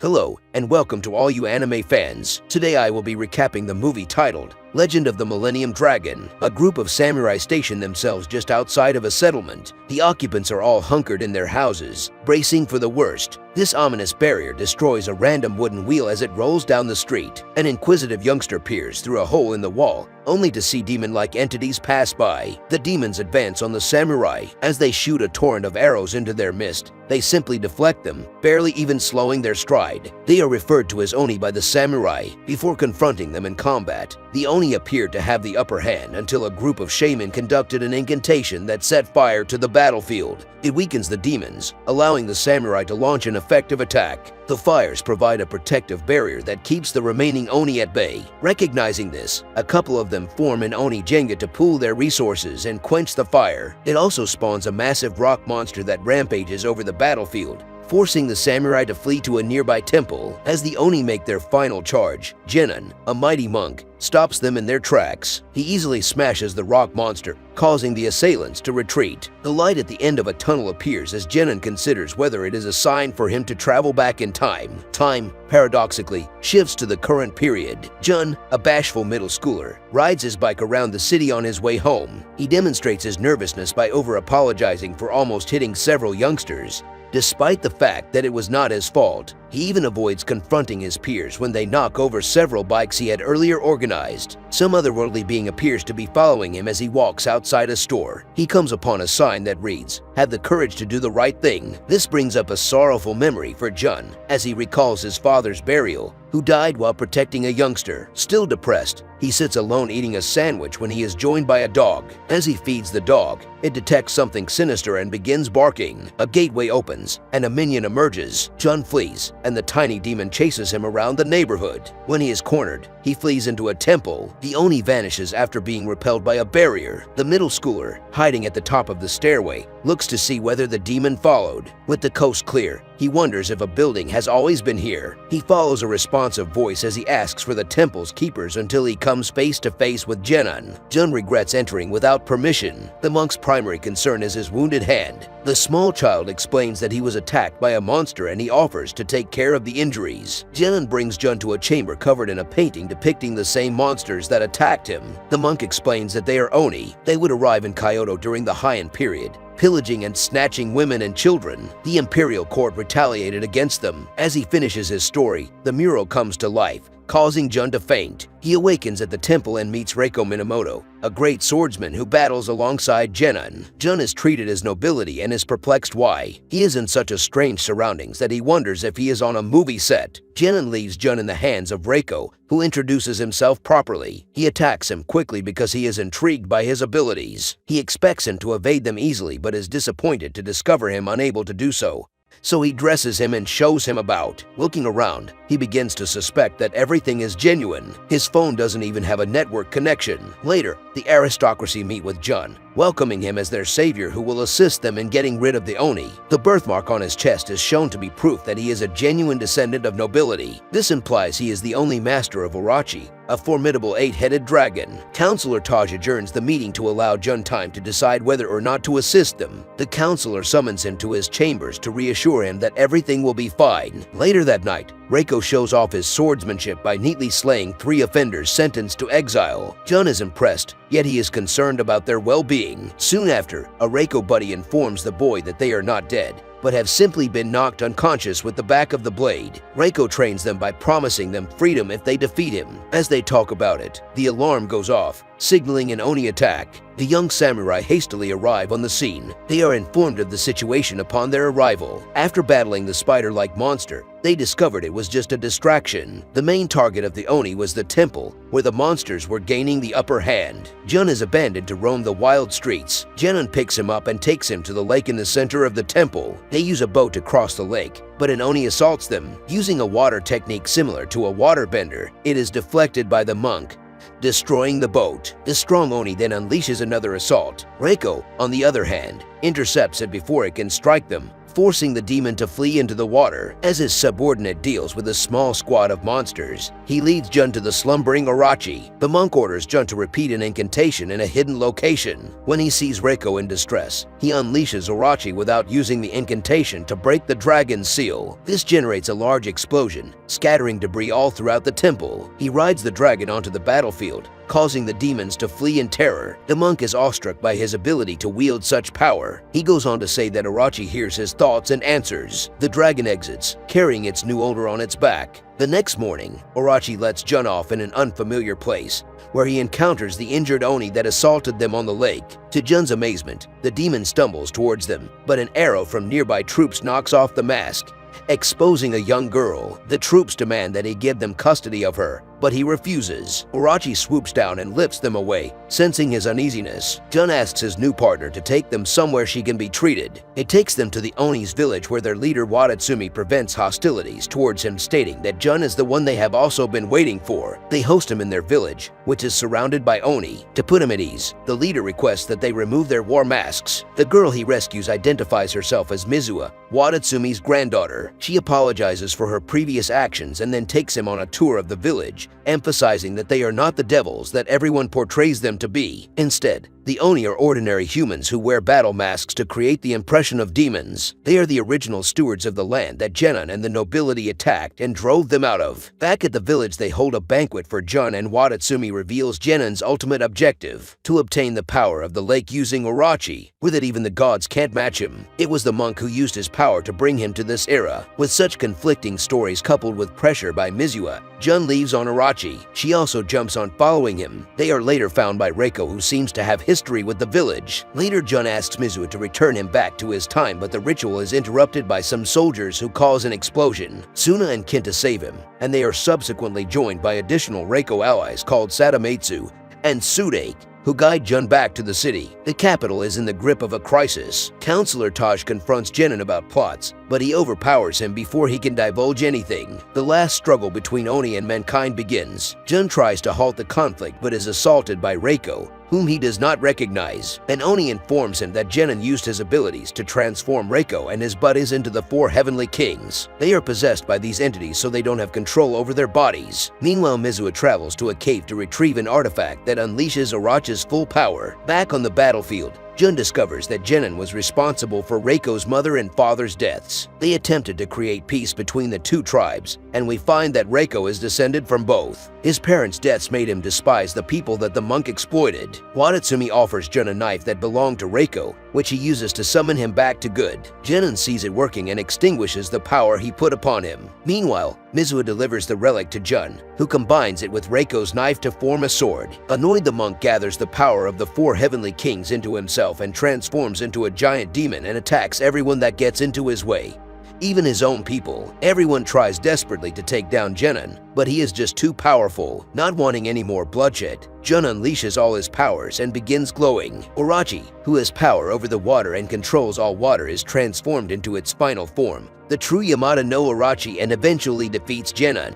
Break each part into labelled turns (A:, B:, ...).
A: Hello, and welcome to all you anime fans. Today I will be recapping the movie titled Legend of the Millennium Dragon. A group of samurai station themselves just outside of a settlement. The occupants are all hunkered in their houses, bracing for the worst. This ominous barrier destroys a random wooden wheel as it rolls down the street. An inquisitive youngster peers through a hole in the wall, only to see demon-like entities pass by. The demons advance on the samurai as they shoot a torrent of arrows into their midst. They simply deflect them, barely even slowing their stride. They are referred to as Oni by the samurai before confronting them in combat. The Oni appeared to have the upper hand until a group of shaman conducted an incantation that set fire to the battlefield. It weakens the demons, allowing the samurai to launch an effective attack. The fires provide a protective barrier that keeps the remaining Oni at bay. Recognizing this, a couple of them form an Oni Jenga to pool their resources and quench the fire. It also spawns a massive rock monster that rampages over the battlefield, forcing the samurai to flee to a nearby temple. As the Oni make their final charge, Genon, a mighty monk, stops them in their tracks. He easily smashes the rock monster, causing the assailants to retreat. The light at the end of a tunnel appears as Genon considers whether it is a sign for him to travel back in time. Time, paradoxically, shifts to the current period. Jun, a bashful middle schooler, rides his bike around the city on his way home. He demonstrates his nervousness by over-apologizing for almost hitting several youngsters, despite the fact that it was not his fault. He even avoids confronting his peers when they knock over several bikes he had earlier organized. Some otherworldly being appears to be following him as he walks outside a store. He comes upon a sign that reads, "Have the courage to do the right thing." This brings up a sorrowful memory for Jun as he recalls his father's burial, who died while protecting a youngster. Still depressed, he sits alone eating a sandwich when he is joined by a dog. As he feeds the dog, it detects something sinister and begins barking. A gateway opens, and a minion emerges. Jun flees, and the tiny demon chases him around the neighborhood. When he is cornered, he flees into a temple. The Oni vanishes after being repelled by a barrier. The middle schooler, hiding at the top of the stairway, looks to see whether the demon followed. With the coast clear, he wonders if a building has always been here. He follows a responsive voice as he asks for the temple's keepers until he comes face to face with Genon. Jun regrets entering without permission. The monk's primary concern is his wounded hand. The small child explains that he was attacked by a monster and he offers to take care of the injuries. Genon brings Jun to a chamber covered in a painting depicting the same monsters that attacked him. The monk explains that they are Oni. They would arrive in Kyoto during the Heian period, pillaging and snatching women and children. The imperial court retaliated against them. As he finishes his story, the mural comes to life, causing Jun to faint. He awakens at the temple and meets Reiko Minamoto, a great swordsman who battles alongside Genon. Jun is treated as nobility and is perplexed why. He is in such a strange surroundings that he wonders if he is on a movie set. Genon leaves Jun in the hands of Reiko, who introduces himself properly. He attacks him quickly because he is intrigued by his abilities. He expects him to evade them easily but is disappointed to discover him unable to do so. So he dresses him and shows him about. Looking around, he begins to suspect that everything is genuine. His phone doesn't even have a network connection. Later, the aristocracy meet with Jun, welcoming him as their savior who will assist them in getting rid of the Oni. The birthmark on his chest is shown to be proof that he is a genuine descendant of nobility. This implies he is the only master of Urachi, a formidable 8-headed dragon. Counselor Taj adjourns the meeting to allow Jun time to decide whether or not to assist them. The counselor summons him to his chambers to reassure him that everything will be fine. Later that night, Reiko shows off his swordsmanship by neatly slaying 3 offenders sentenced to exile. Jun is impressed, yet he is concerned about their well-being. Soon after, a Reiko buddy informs the boy that they are not dead, but have simply been knocked unconscious with the back of the blade. Reiko trains them by promising them freedom if they defeat him. As they talk about it, the alarm goes off, signaling an Oni attack. The young samurai hastily arrive on the scene. They are informed of the situation upon their arrival. After battling the spider-like monster, they discovered it was just a distraction. The main target of the Oni was the temple, where the monsters were gaining the upper hand. Jun is abandoned to roam the wild streets. Genon picks him up and takes him to the lake in the center of the temple. They use a boat to cross the lake, but an Oni assaults them. Using a water technique similar to a waterbender, it is deflected by the monk, destroying the boat. The strong Oni then unleashes another assault. Reiko, on the other hand, intercepts it before it can strike them, forcing the demon to flee into the water as his subordinate deals with a small squad of monsters. He leads Jun to the slumbering Orochi. The monk orders Jun to repeat an incantation in a hidden location. When he sees Reiko in distress, he unleashes Orochi without using the incantation to break the dragon's seal. This generates a large explosion, scattering debris all throughout the temple. He rides the dragon onto the battlefield, causing the demons to flee in terror. The monk is awestruck by his ability to wield such power. He goes on to say that Orochi hears his thoughts and answers. The dragon exits, carrying its new owner on its back. The next morning, Orochi lets Jun off in an unfamiliar place, where he encounters the injured Oni that assaulted them on the lake. To Jun's amazement, the demon stumbles towards them, but an arrow from nearby troops knocks off the mask, exposing a young girl. The troops demand that he give them custody of her, but he refuses. Orochi swoops down and lifts them away, sensing his uneasiness. Jun asks his new partner to take them somewhere she can be treated. It takes them to the Oni's village where their leader Wadatsumi prevents hostilities towards him, stating that Jun is the one they have also been waiting for. They host him in their village, which is surrounded by Oni. To put him at ease, the leader requests that they remove their war masks. The girl he rescues identifies herself as Mizuha, Wadatsumi's granddaughter. She apologizes for her previous actions and then takes him on a tour of the village, emphasizing that they are not the devils that everyone portrays them to be. Instead, the Oni are ordinary humans who wear battle masks to create the impression of demons. They are the original stewards of the land that Genon and the nobility attacked and drove them out of. Back at the village, they hold a banquet for Jun, and Wadatsumi reveals Genon's ultimate objective: to obtain the power of the lake using Orochi. With it, even the gods can't match him. It was the monk who used his power to bring him to this era. With such conflicting stories coupled with pressure by Mizuha, Jun leaves on Orochi. She also jumps on following him. They are later found by Reiko, who seems to have history with the village. Later, Jun asks Mizuha to return him back to his time, but the ritual is interrupted by some soldiers who cause an explosion. Suna and Kenta save him, and they are subsequently joined by additional Reiko allies called Sadametsu and Sudake, who guide Jun back to the city. The capital is in the grip of a crisis. Counselor Taj confronts Genon about plots, but he overpowers him before he can divulge anything. The last struggle between Oni and mankind begins. Jun tries to halt the conflict but is assaulted by Reiko, whom he does not recognize. An Oni informs him that Genon used his abilities to transform Reiko and his buddies into the four heavenly kings. They are possessed by these entities, so they don't have control over their bodies. Meanwhile, Mizuha travels to a cave to retrieve an artifact that unleashes Orochi's full power. Back on the battlefield, Jun discovers that Genon was responsible for Reiko's mother and father's deaths. They attempted to create peace between the two tribes, and we find that Reiko is descended from both. His parents' deaths made him despise the people that the monk exploited. Wadatsumi offers Jun a knife that belonged to Reiko, which he uses to summon him back to good. Genon sees it working and extinguishes the power he put upon him. Meanwhile, Mizuha delivers the relic to Jun, who combines it with Reiko's knife to form a sword. Annoyed, the monk gathers the power of the four heavenly kings into himself and transforms into a giant demon and attacks everyone that gets into his way. Even his own people. Everyone tries desperately to take down Genon, but he is just too powerful. Not wanting any more bloodshed, Jun unleashes all his powers and begins glowing. Orochi, who has power over the water and controls all water, is transformed into its final form, the true Yamada no Orochi, and eventually defeats Genon.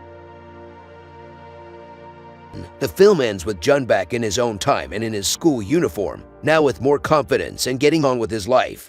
A: The film ends with Jun back in his own time and in his school uniform, now with more confidence and getting on with his life.